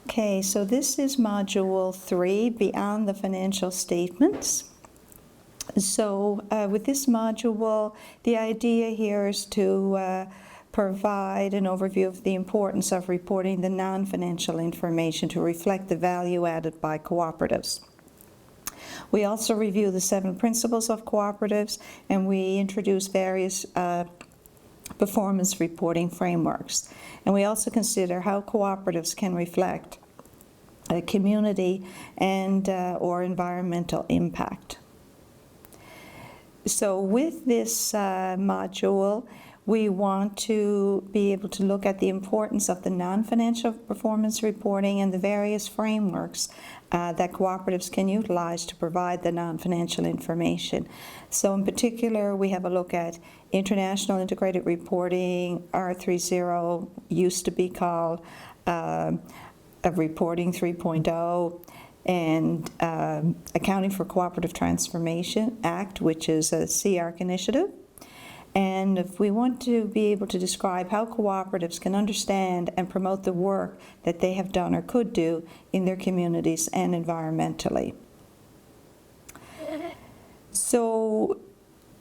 Okay, so this is Module 3, Beyond the Financial Statements. So with this module, the idea here is to provide an overview of the importance of reporting the non-financial information to reflect the value added by cooperatives. We also review the 7 principles of cooperatives, and we introduce various performance reporting frameworks. And we also consider how cooperatives can reflect community and or environmental impact. So with this module, we want to be able to look at the importance of the non-financial performance reporting and the various frameworks that cooperatives can utilize to provide the non-financial information. So in particular, we have a look at International Integrated Reporting, R30 used to be called Reporting 3.0, and Accounting for Cooperative Transformation Act, which is a CARC initiative. And if we want to be able to describe how cooperatives can understand and promote the work that they have done or could do in their communities and environmentally. So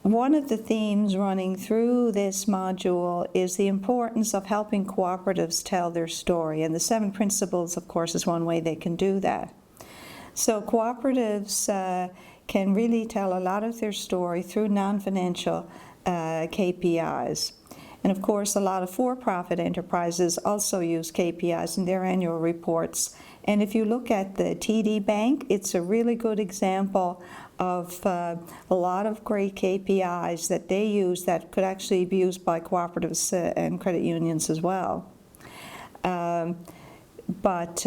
one of the themes running through this module is the importance of helping cooperatives tell their story. And the 7 principles, of course, is one way they can do that. So cooperatives can really tell a lot of their story through non-financial KPIs. And of course, a lot of for-profit enterprises also use KPIs in their annual reports. And if you look at the TD Bank, it's a really good example of a lot of great KPIs that they use that could actually be used by cooperatives and credit unions as well. But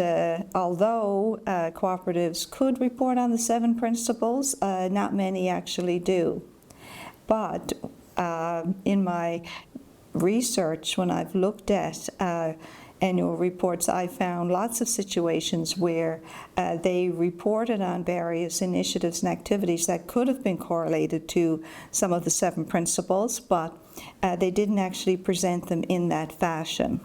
although cooperatives could report on the 7 principles, not many actually do. But in my research, when I've looked at annual reports, I found lots of situations where they reported on various initiatives and activities that could have been correlated to some of the 7 principles, but they didn't actually present them in that fashion.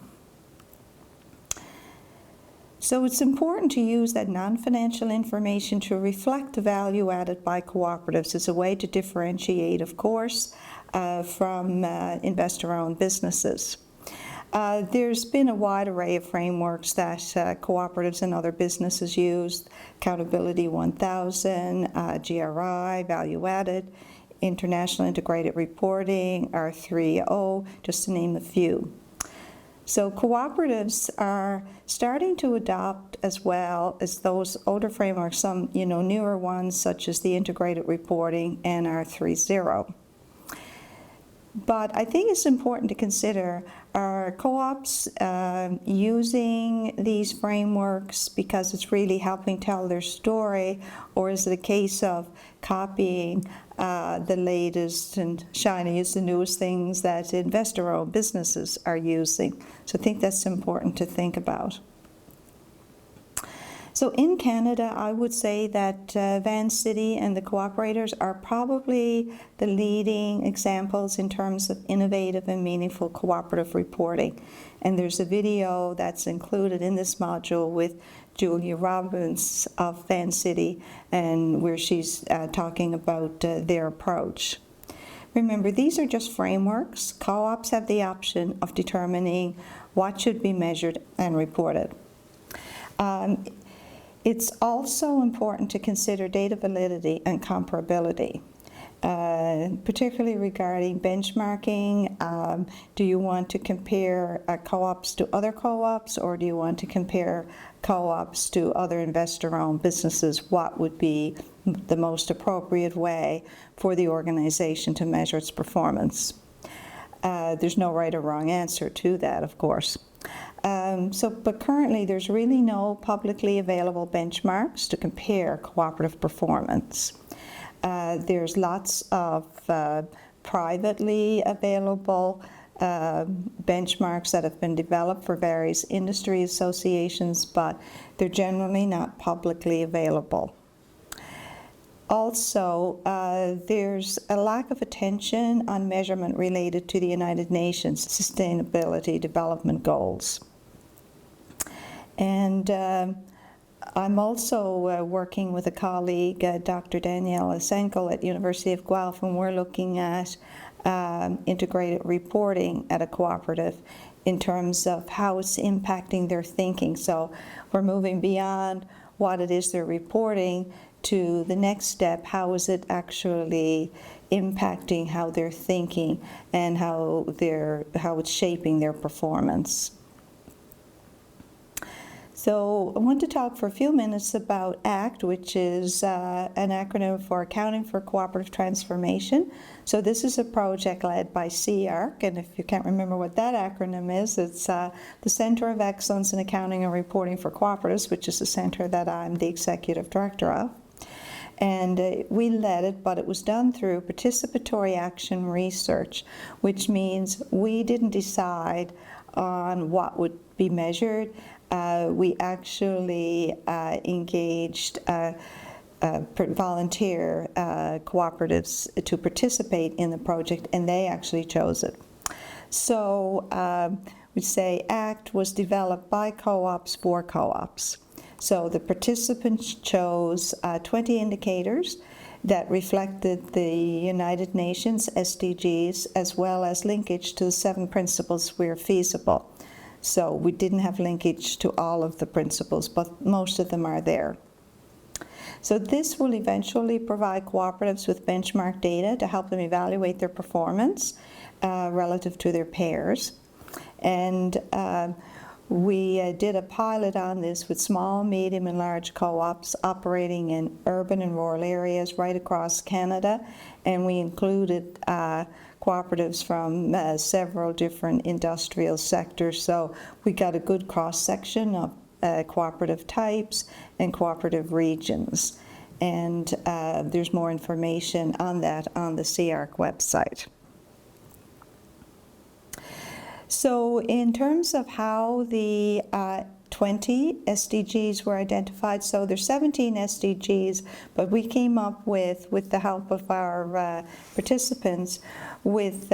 So it's important to use that non-financial information to reflect the value added by cooperatives as a way to differentiate, of course, from investor-owned businesses. There's been a wide array of frameworks that cooperatives and other businesses use: Accountability 1000, GRI, Value Added, International Integrated Reporting, R30, just to name a few. So cooperatives are starting to adopt, as well as those older frameworks, some newer ones such as the Integrated Reporting and R30. But I think it's important to consider, are co-ops using these frameworks because it's really helping tell their story, or is it a case of copying the latest and shiniest, the newest things that investor-owned businesses are using? So I think that's important to think about. So in Canada, I would say that Vancity and the Cooperators are probably the leading examples in terms of innovative and meaningful cooperative reporting. And there's a video that's included in this module with Julia Robbins of Vancity, and where she's talking about their approach. Remember, these are just frameworks. Co-ops have the option of determining what should be measured and reported. It's also important to consider data validity and comparability, particularly regarding benchmarking. Do you want to compare co-ops to other co-ops, or do you want to compare co-ops to other investor-owned businesses? What would be the most appropriate way for the organization to measure its performance? There's no right or wrong answer to that, of course. But currently there's really no publicly available benchmarks to compare cooperative performance. There's lots of privately available benchmarks that have been developed for various industry associations, but they're generally not publicly available. Also, there's a lack of attention on measurement related to the United Nations Sustainability Development Goals. And I'm also working with a colleague, Dr. Daniela Senkel at University of Guelph, and we're looking at integrated reporting at a cooperative in terms of how it's impacting their thinking. So we're moving beyond what it is they're reporting to the next step. How is it actually impacting how they're thinking and how it's shaping their performance? So I want to talk for a few minutes about ACT, which is an acronym for Accounting for Cooperative Transformation. So this is a project led by CARC, and if you can't remember what that acronym is, it's the Center of Excellence in Accounting and Reporting for Cooperatives, which is a center that I'm the executive director of. And we led it, but it was done through participatory action research, which means we didn't decide on what would be measured. We actually engaged volunteer cooperatives to participate in the project, and they actually chose it. So we'd say ACT was developed by co-ops for co-ops. So the participants chose 20 indicators that reflected the United Nations SDGs as well as linkage to the 7 principles where feasible. So we didn't have linkage to all of the principles, but most of them are there. So this will eventually provide cooperatives with benchmark data to help them evaluate their performance relative to their peers. And we did a pilot on this with small, medium, and large co-ops operating in urban and rural areas right across Canada, and we included cooperatives from several different industrial sectors. So we got a good cross-section of cooperative types and cooperative regions. And there's more information on that on the CARC website. So in terms of how the 20 SDGs were identified, so there's 17 SDGs, but we came up with the help of our participants, with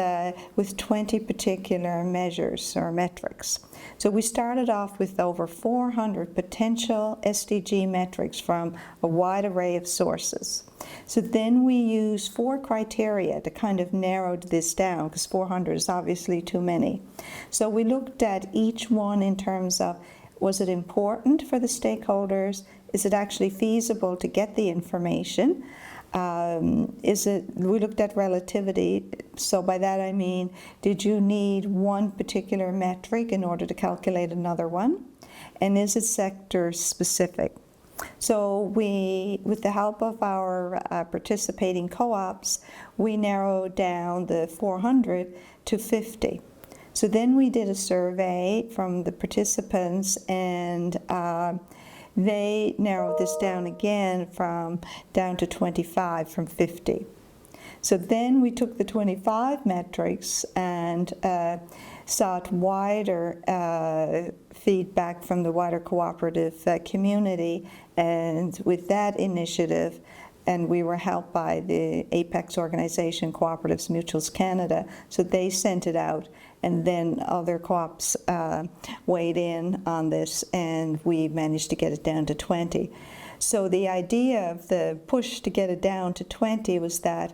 20 particular measures or metrics. So we started off with over 400 potential SDG metrics from a wide array of sources. So then we used 4 criteria to kind of narrow this down, because 400 is obviously too many. So we looked at each one in terms of, was it important for the stakeholders? Is it actually feasible to get the information? We looked at relativity, so by that I mean, did you need one particular metric in order to calculate another one? And is it sector specific? So we, with the help of our participating co-ops, we narrowed down the 400 to 50. So then we did a survey from the participants, and they narrowed this down again down to 25 from 50. So then we took the 25 metrics and sought wider feedback from the wider cooperative community, and with that initiative, and we were helped by the Apex organization, Cooperatives Mutuals Canada, so they sent it out, and then other co-ops weighed in on this, and we managed to get it down to 20. So the idea of the push to get it down to 20 was that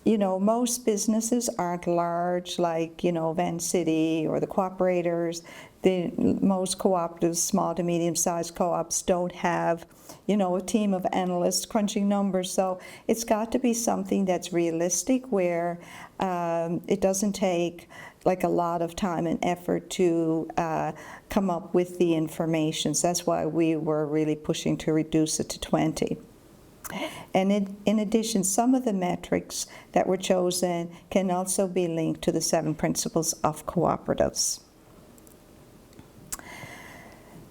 most businesses aren't large, like, Vancity or the Cooperators. Most cooperatives, small to medium-sized co-ops, don't have, a team of analysts crunching numbers. So it's got to be something that's realistic, where it doesn't take like a lot of time and effort to come up with the information. So that's why we were really pushing to reduce it to 20. And in addition, some of the metrics that were chosen can also be linked to the 7 principles of cooperatives.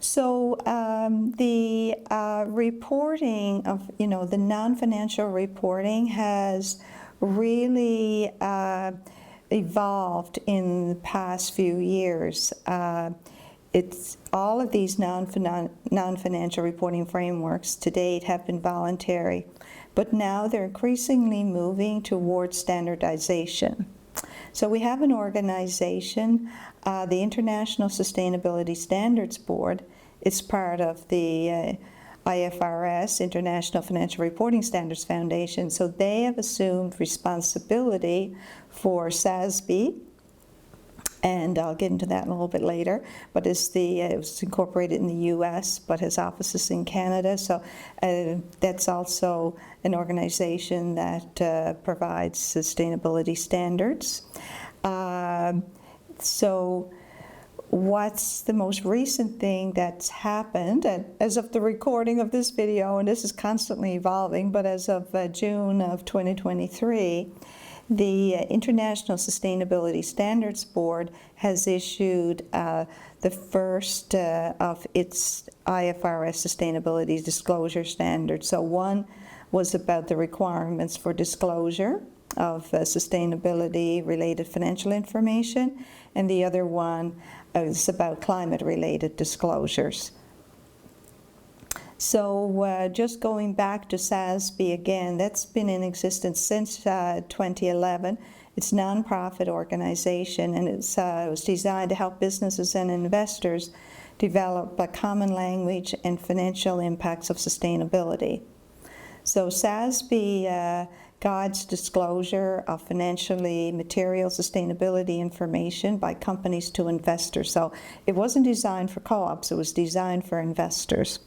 So the reporting of, the non-financial reporting has really evolved in the past few years. It's all of these non-financial reporting frameworks to date have been voluntary, but now they're increasingly moving towards standardization. So we have an organization, the International Sustainability Standards Board. It's part of the IFRS, International Financial Reporting Standards Foundation. So they have assumed responsibility for SASB, and I'll get into that in a little bit later, but it was incorporated in the US, but has offices in Canada. So that's also an organization that provides sustainability standards. So what's the most recent thing that's happened? And as of the recording of this video, and this is constantly evolving, but as of June of 2023, the International Sustainability Standards Board has issued the first of its IFRS sustainability disclosure standards. So one was about the requirements for disclosure of sustainability-related financial information, and the other one is about climate-related disclosures. So just going back to SASB again, that's been in existence since 2011. It's a nonprofit organization, and it was designed to help businesses and investors develop a common language and financial impacts of sustainability. So SASB guides disclosure of financially material sustainability information by companies to investors. So it wasn't designed for co-ops, it was designed for investors.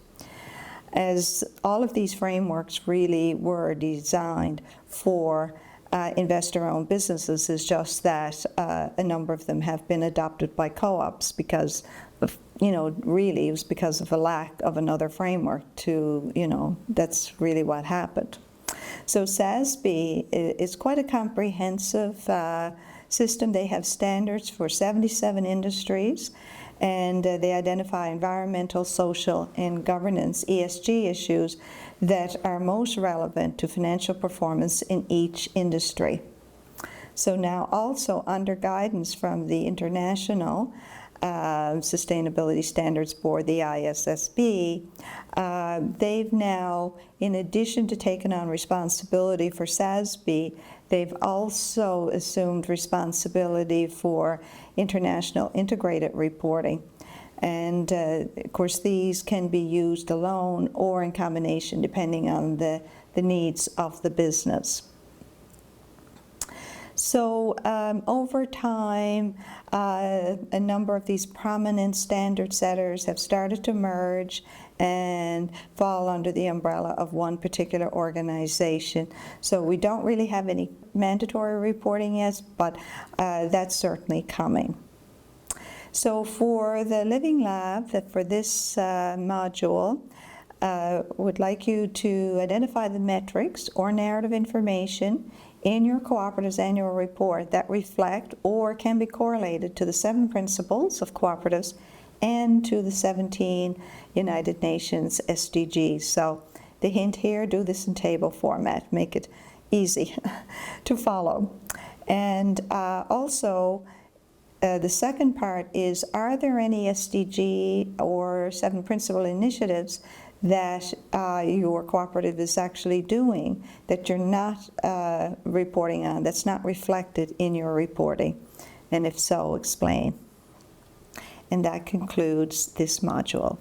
As all of these frameworks really were designed for investor-owned businesses, it's just that a number of them have been adopted by co-ops because of, really it was because of a lack of another framework to, that's really what happened. So SASB is quite a comprehensive system. They have standards for 77 industries, and they identify environmental, social, and governance, ESG issues that are most relevant to financial performance in each industry. So now also under guidance from the International Sustainability Standards Board, the ISSB, they've now, in addition to taking on responsibility for SASB, they've also assumed responsibility for international integrated reporting. And of course, these can be used alone or in combination, depending on the needs of the business. So over time, a number of these prominent standard setters have started to merge and fall under the umbrella of one particular organization. So we don't really have any mandatory reporting yet, but that's certainly coming. So for the Living Lab, for this module, would like you to identify the metrics or narrative information in your cooperative's annual report that reflect or can be correlated to the 7 principles of cooperatives and to the 17 United Nations SDGs. So the hint here, do this in table format, make it easy to follow. And also, the second part is, are there any SDG or 7 principle initiatives that your cooperative is actually doing that you're not reporting on, that's not reflected in your reporting? And if so, explain. And that concludes this module.